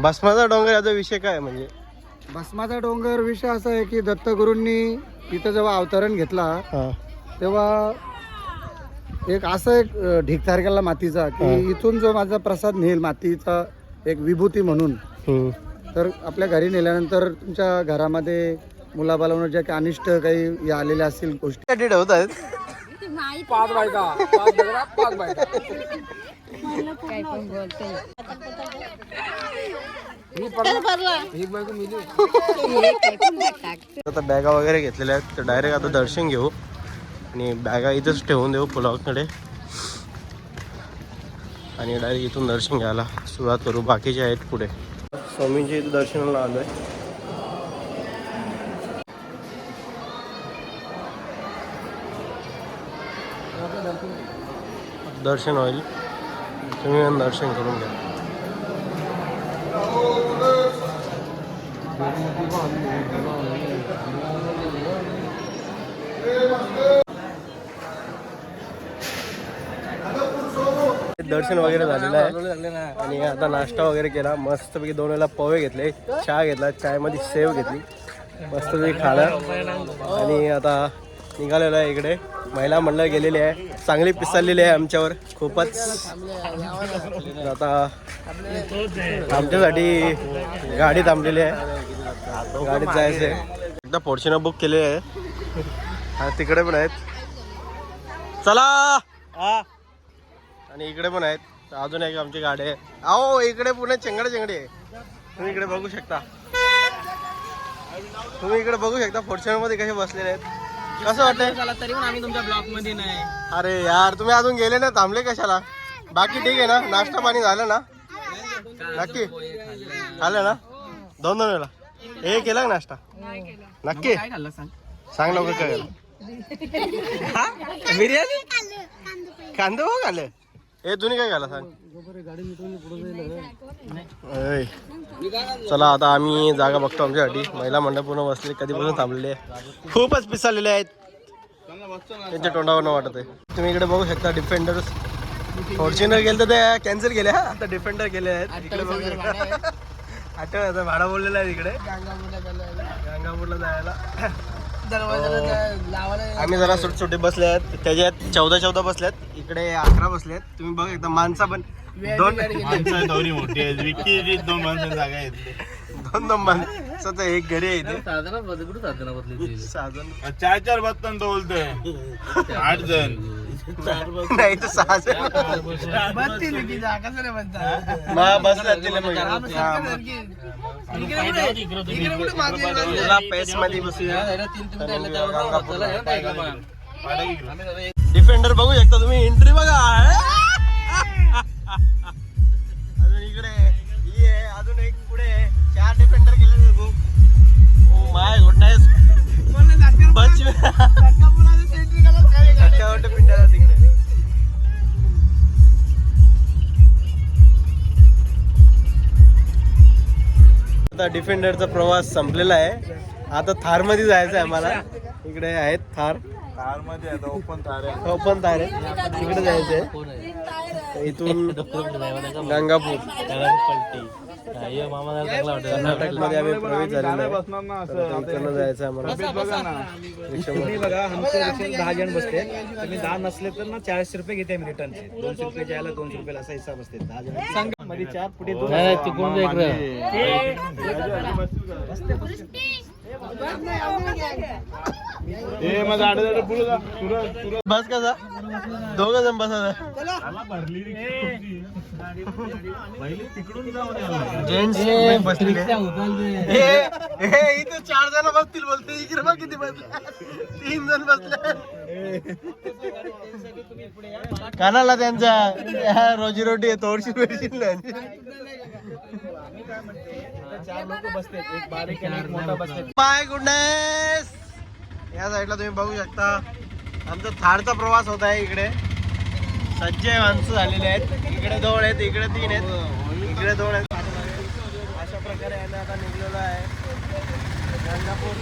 भस्माचा डोंगर याचा विषय काय म्हणजे? भस्माचा डोंगर विषय असा आहे की दत्तगुरूंनी इथं जेव्हा अवतरण घेतला तेव्हा एक ढीग तयार केला मातीचा की इथून जो माझा प्रसाद नेल मातीचा एक विभूती म्हणून, तर आपल्या घरी नेल्यानंतर तुमच्या घरामध्ये मुलाबालांवर ज्या काही अनिष्ट काही आलेल्या असतील गोष्टी होत आहेत. 5 बायका 5 बायका काय पण बोलते. आता बॅगा वगैरे घेतलेल्या आहेत तर डायरेक्ट आता दर्शन घेऊ आणि बॅगा इथंच ठेवून देऊ पुलावाकडे आणि डायरेक्ट इथून दर्शन घ्यायला सुरुवात करू. बाकीचे आहेत पुढे. स्वामींच्या इथं दर्शनाला आलोय. दर्शन होईल, तुम्ही पण दर्शन करून घ्या. दर्शन वगैरे झालेलं आहे आणि आता नाश्ता वगैरे केला. मस्तपैकी 2 वेळेला पोहे घेतले, चहा घेतला, चायमध्ये सेव घेतली, मस्तपैकी खाला आणि आता निघालेलो आहे इकडे. महिला मंडळ गेलेली आहे, चांगली पिसाळलेली आहे आमच्यावर खूपच. आता आमच्यासाठी गाडी थांबलेली आहे, गाडीत जायचं आहे. एकदा फॉर्च्युनर बुक केलेली आहे, तिकडे पण आहेत. चला आणि इकडे पण आहेत. अजून एक आमची गाडी आहे. अहो इकडे पुणे चेंगडे आहे. तुम्ही इकडे बघू शकता, फॉर्च्युनर मध्ये कसे बसलेले आहेत. कसं वाटतंय? तरी पण आम्ही तुमच्या ब्लॉक मध्ये नाही. अरे यार तुम्ही अजून गेले ना, थांबले कशाला? बाकी ठीक आहे ना? नाश्ता पाणी झालं ना? नक्की खाल्लं ना? 2 वेळेला हे केला का नाश्ता? नक्की सांग लवकर. काय बिर्याणी कांदे हो खाल्ले? हे तुम्ही काय खाल्लं सांग. चला आता आम्ही जागा बघतो आमच्यासाठी. महिला मंडळ पूर्ण बसले, कधीपासून थांबलेले, खूपच पिसाळलेले आहेत. त्यांच्या तोंडावर न वाटत आहे. तुम्ही इकडे बघू शकता डिफेंडर. फॉर्च्युनर गेलं तर ते कॅन्सल केले. आता डिफेंडर गेले आहेत. इकडे बघू शकता. आठवड्याचा भाडा बोललेला आहे इकडे गंगापूरला जायला. आम्ही जरा सुटसुटी बसले आहेत, त्याच्यात 14 बसल्यात, इकडे 11 बसलेत. तुम्ही बघा एकदा माणसा पण 2 मोठी आहेत. 2 माणसं जागा आहेत. 2 माणसाचं एक घरी आहे इथे. साधन 4 बसताना तो बोलतोय 8 जण नाही तर 6 जण पेस मध्ये बसूया. डिफेंडर बघू शकता तुम्ही. एंट्री बघा. अजून इकडे ही आहे, अजून एक पुढे 4 डिफेंडर गेले बुक. Oh my goodness. पिंडाला तिकडे. आता डिफेंडरचा प्रवास संपलेला आहे. आता थार मध्ये जायचं आहे आम्हाला. इकडे आहेत थार. कार मध्ये आता ओपन तार आहे. तिकडे जायचंय. इथून गंगापूर कर्नाटक मध्ये आम्ही प्रवेश झालेला आहे. इकडनं जायचं आम्हाला. बघा आमच्या रिक्षात 10 जण बसते. तुम्ही 10 नसले तर ना 40 रुपये घेते आम्ही रिटर्नचे. 200 रुपये जायला 200 रुपये असा हिसाब असते. 10 जण मध्ये 4 पुढे 2. बस कसा 2 जण बसा. जेंट्स इथे 4 जण बसतील बोलते. इकडे बघ किती बसले. 3 जण बसले. कानाला त्यांचा रोजीरोटी आहे. थोडीशी वेळशील नाही. 4 लोक बसतात. एक बारीक आणि एक मोठा बसतात. By goodness. या साईडला तुम्ही बघू शकता आमचा थारचा प्रवास होत आहे. इकडे सज्ज माणसं झालेले आहेत. इकडे 2 आहेत, इकडे 3 आहेत, इकडे 2 आहेत. अशा प्रकारे आम्ही आता निघलेलो आहे गंगापूर.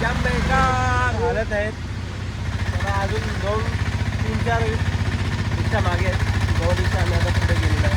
जाम बेकार हालत आहेत. मला अजून 2-3-4 रिक्षा मागे आहेत. 2 रिक्षा आम्ही आता पुढे गेलेलो आहे.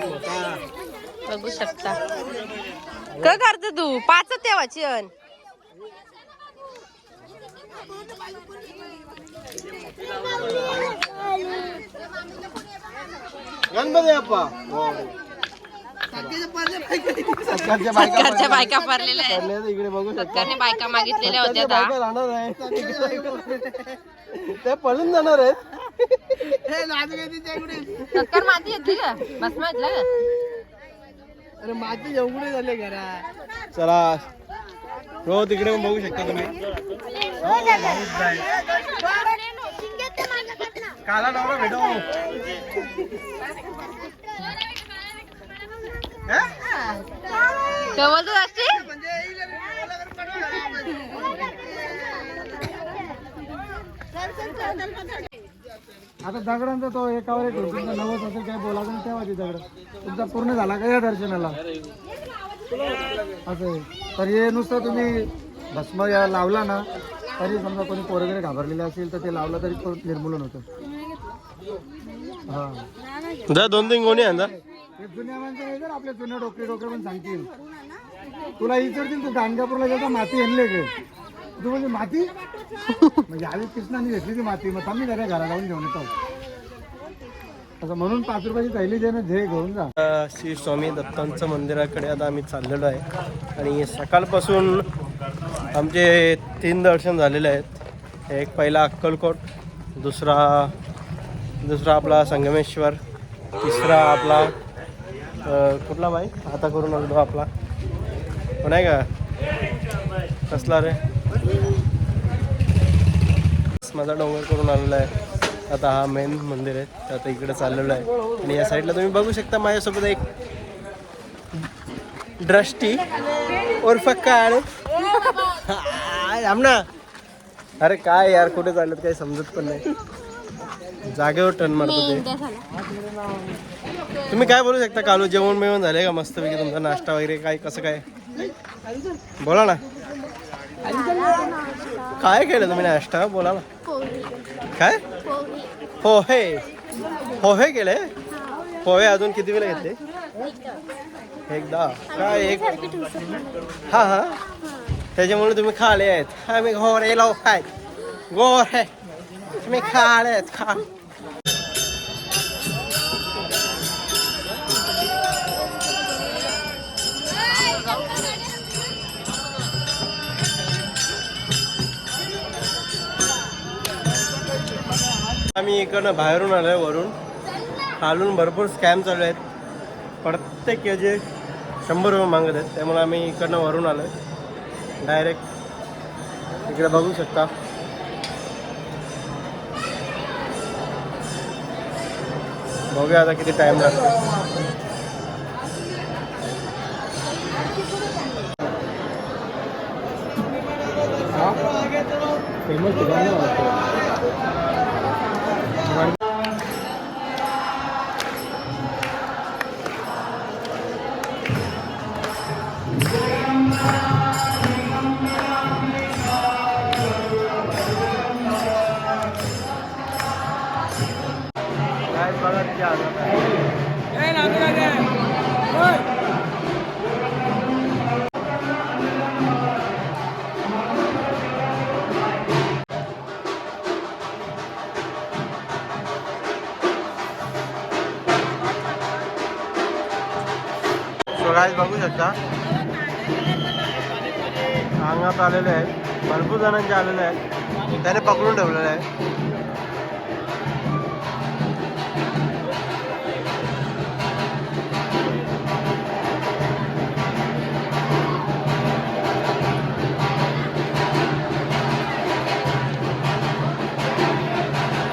बघू शकता. काय करतो तू? पाच तेव्हाची अन गणपती बाप्पा. सरकारच्या बायका भरलेल्या आहेत. इकडे बघू शकता. सरकारने बायका मागितलेल्या होत्या बायका आता. राहणार आहे. ते पळून जाणार आहेत. सरकार माती घेतली का? बस माहितलं का? अरे माती एवढे झाले घरा. चला हो तिकडे पण बघू शकता तुम्ही. काला नवरा भेटो. केवळ तू असते. आता दगडांचा तो एकावर एक तुमचा नवस असेल काय बोलायचं नाही तेव्हा ती दगड तुमचा पूर्ण झाला का या दर्शनाला असं आहे. तर हे नुसतं तुम्ही भस्म या लावला ना तरी समजा कोणी पोर वगैरे घाबरलेले असेल तर ते लावलं तरी तो निर्मूलन होतं. हा दोन तीन कोणी आहे हे जुन्या माणसं नाही तर आपले जुने डोकरे पण सांगतील तुला विचारतील तू गाणगापूरला गेला माती आणले का तू म्हणजे माती म्हणजे आधी कृष्णाने घेतली ती माती मग आम्ही घरा जाऊन घेऊन येतो असं म्हणून 5 रुपयाची थैली दे ना झे घेऊन जा. श्री स्वामी दत्तांचं मंदिराकडे आता आम्ही चाललेलो आहे आणि सकाळपासून आमचे 3 दर्शन झालेले आहेत. एक पहिला अक्कलकोट, दुसरा आपला संगमेश्वर, तिसरा आपला कुठला बाई आता करून आलो आपला नाही का कसला रे माझा डोंगर करून आलेला आहे. आता हा मेन मंदिर आहे तर आता इकडे चाललेलो आहे आणि या साईडला तुम्ही बघू शकता माझ्यासोबत एक दृष्टी उर्फ काळ ना. अरे काय यार कुठे चालत काही समजत पण नाही. जागेवर टर्न मारतो ते. तुम्ही काय बोलू शकता कालू जेवण मेवण झाले का मस्तपैकी तुमचा नाश्ता वगैरे काय कसं काय बोला ना. काय केलं तुम्ही नाश्ता बोला ना. काय पोहे केले. पोहे अजून किती वेळा घेतले? एकदा काय एक हा त्याच्यामुळे तुम्ही खाले आहेत. आम्ही घोरे लोक आहेत गोरे तुम्ही खाले आहेत खा. आम्ही इकडनं बाहेरून आलोय वरून खालून भरपूर स्कॅम चालू आहेत. प्रत्येक याचे 100 रुपये मागत आहेत त्यामुळे आम्ही इकडनं वरून आलोय डायरेक्ट इकडे बघू शकता. बघूया आता किती टाइम लागतो. फेमस ठिकाण गाइस बघू शकता अंगात आलेले आहेत. भरपूर जणांचे आलेले आहेत. त्याने पकडून ठेवलेले आहे.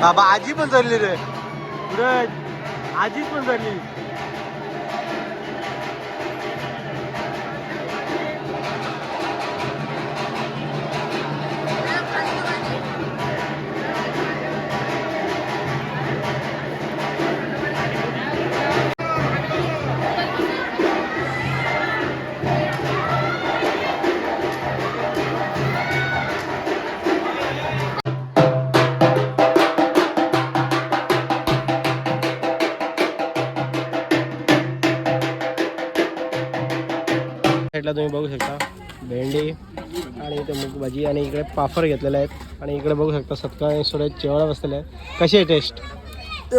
बाबा आजी पण चालली रे पुढे. आजीच पण चालली. साईडला तुम्ही बघू शकता भेंडी आणि इथे मूग भाजी आणि इकडे पाफर घेतलेले आहेत आणि इकडे बघू शकता सत्कार सोडे चिवडा बसलेले आहेत. कशी आहे टेस्ट?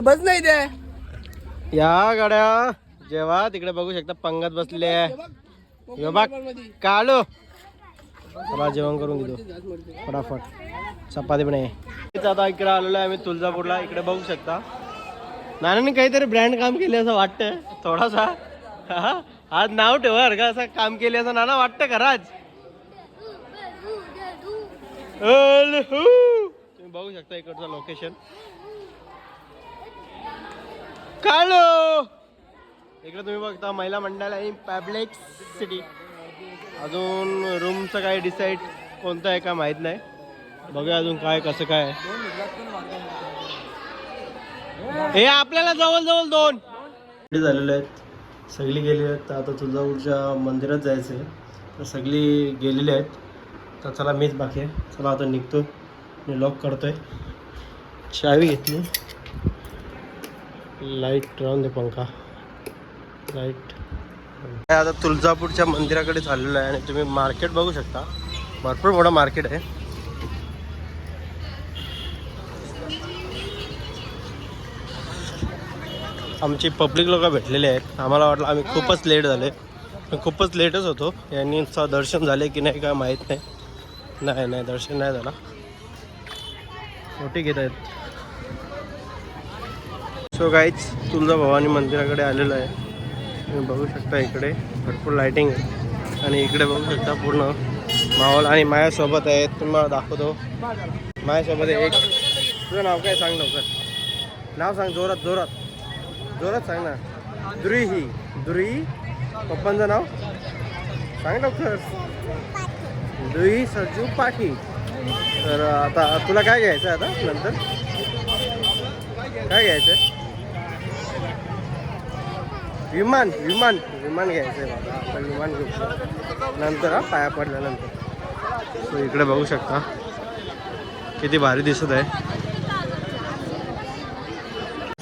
बस नाही ते या गाड्या जेव्हा तिकडे बघू शकता पंगत बसलेली आहे. यो बघ काढो मला जेवण करून घेतो फटाफट. चपाती पण आहे. आता इकडे आलेलो आहे आम्ही तुळजापूरला. इकडे बघू शकता नानांनी काहीतरी ब्रँड काम केले असं वाटतं थोडासा. आज नाव ठेवा का असं काम केले असं नाना वाटतं का राज? तुम्ही बघू शकता इकडचं लोकेशन. काढो इकडे तुम्ही बघता महिला मंडळ आणि पब्लिक सिटी. अजून रूमचं काय डिसाईड कोणतं आहे का माहीत नाही. बघूया अजून काय कसं काय. हे आपल्याला जवळ जवळ 2 झालेले आहेत. सगळी गेलेली आहेत. तर आता तुळजापूरच्या मंदिरात जायचं आहे. तर सगळी गेलेली आहेत. तर चला मीच बाकी आहे. चला आता निघतो. मी लॉक करतोय. चावी घेतली. लाईट राहून दे पंखा लाईट. आता तुळजापूरच्या मंदिराकडे चाललेलो आहे आणि तुम्ही मार्केट बघू शकता. भरपूर मोठं मार्केट आहे. आमची पब्लिक लोक भेटलेले आहेत. आम्हाला वाटलं आम्ही खूपच लेट झाले. खूपच लेटच होतो. यांनी दर्शन झाले की नाही काय माहीत नाही. नाही दर्शन नाही झाला. मोठी घेत आहेत. सो गाईज तुळजाभवानी मंदिराकडे आलेलं आहे. तुम्ही बघू शकता इकडे भरपूर लाईटिंग आहे आणि इकडे बघू शकता पूर्ण माहोल. आणि माझ्यासोबत आहेत. तुम्हाला दाखवतो. माझ्यासोबत एक. तुझं नाव काय सांग लवकर. नाव सांग जोरात जोरात जोरात सांग ना. दुरी पप्पांचं नाव सांग लवकर. दुई सरजू पाठी. तर आता तुला काय घ्यायचं आहे आता नंतर? काय घ्यायचं आहे? विमान घ्यायचं आहे बाबा. आपण विमान घेऊ नंतर पाया पडल्यानंतर. सो इकडे बघू शकता किती भारी दिसत आहे.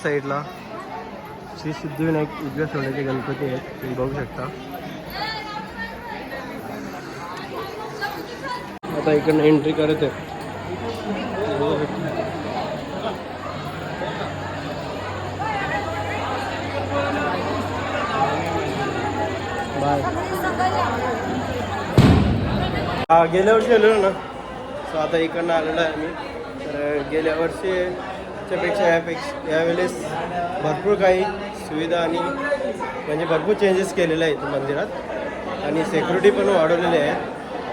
साईडला श्री सिद्धिविनायक उजव्या सोन्याचे गणपती आहेत. तुम्ही बघू शकता. आता इकडनं एंट्री करत आहे. बाय. गेल्या वर्षी आलेलो ना. सो आता इकडनं आलेलो आहे आम्ही. तर गेल्या वर्षीच्या पेक्षा यावेळेस भरपूर काही सुविधा आणि म्हणजे भरपूर चेंजेस केलेले आहेत मंदिरात आणि सिक्युरिटी पण वाढवलेली आहे.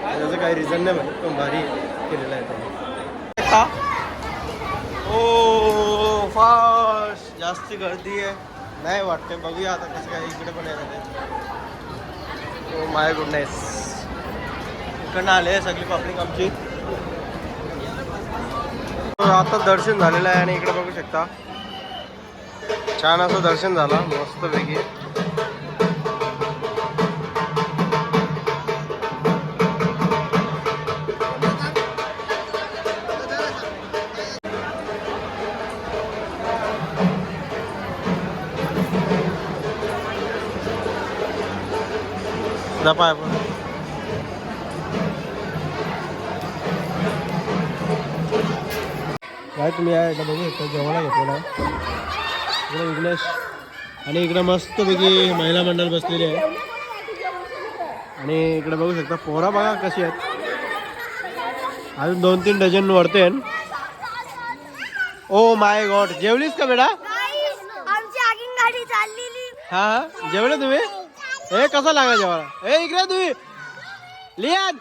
त्याचं काही रिझन नाही माहीत पण भारी केलेलं आहे त्यांनी. ओ फास्ट जास्ती गर्दी आहे नाही वाटते. बघूया आता कसं काय. इकडे पण आहे. ओ माय गुडनेस इकडनं आले सगळी पब्लिक आमची. आता दर्शन झालेलं आहे आणि इकडे बघू शकता छान असं दर्शन झालं मस्तपैकी. पाय पण काय तुम्ही या एकदा बघू शकता. जेवणाला घेतलेला आहे इकडे विघ्नेश आणि इकडे मस्तपैकी महिला मंडळ बसलेली आहे. आणि इकडे बघू शकता पोरा बघा कशी आहेत. अजून 2-3 डझन वरते. Oh my God. जेवलीस का बेटा? आमची आगीन गाडी चाललेली. हा जेवले तुम्ही? हे कसं लागा जेवायला? हे इकडे तुम्ही लियान.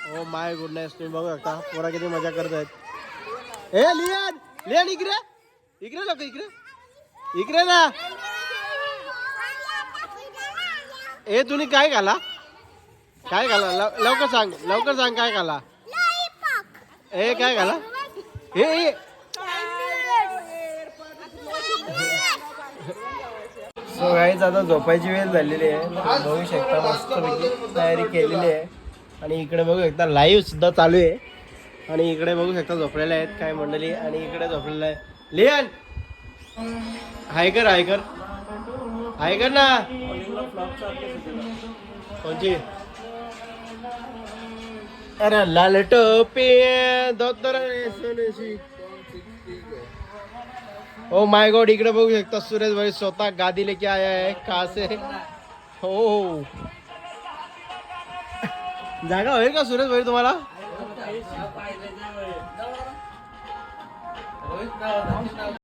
ओ माय गुडनेस तुम्ही बघू शकता पोरा किती मजा करत आहेत. हे लियान इकडे लोक इकडे ना. हे तुम्ही काय घाला लवकर सांग काय घाला. हे काय घाला. हे सो गाईज आता झोपायची वेळ झालेली आहे. बघू शकता मस्तपैकी तयारी केलेली आहे. आणि इकडे बघू शकता लाईव्ह सुद्धा चालू आहे. आणि इकडे बघू शकता झोपलेले आहेत काय मंडळी. आणि इकडे झोपलेलं आहे लियन. हाय कर हाय कर हाय कर ना. कोणची? अरे लाल टोपी ओ माय गॉड, इकडे बघू शकता सुरेश भाई स्वतः गादी लेके आया है. कहा से? हो जागा होईल का सुरेश भाई तुम्हाला?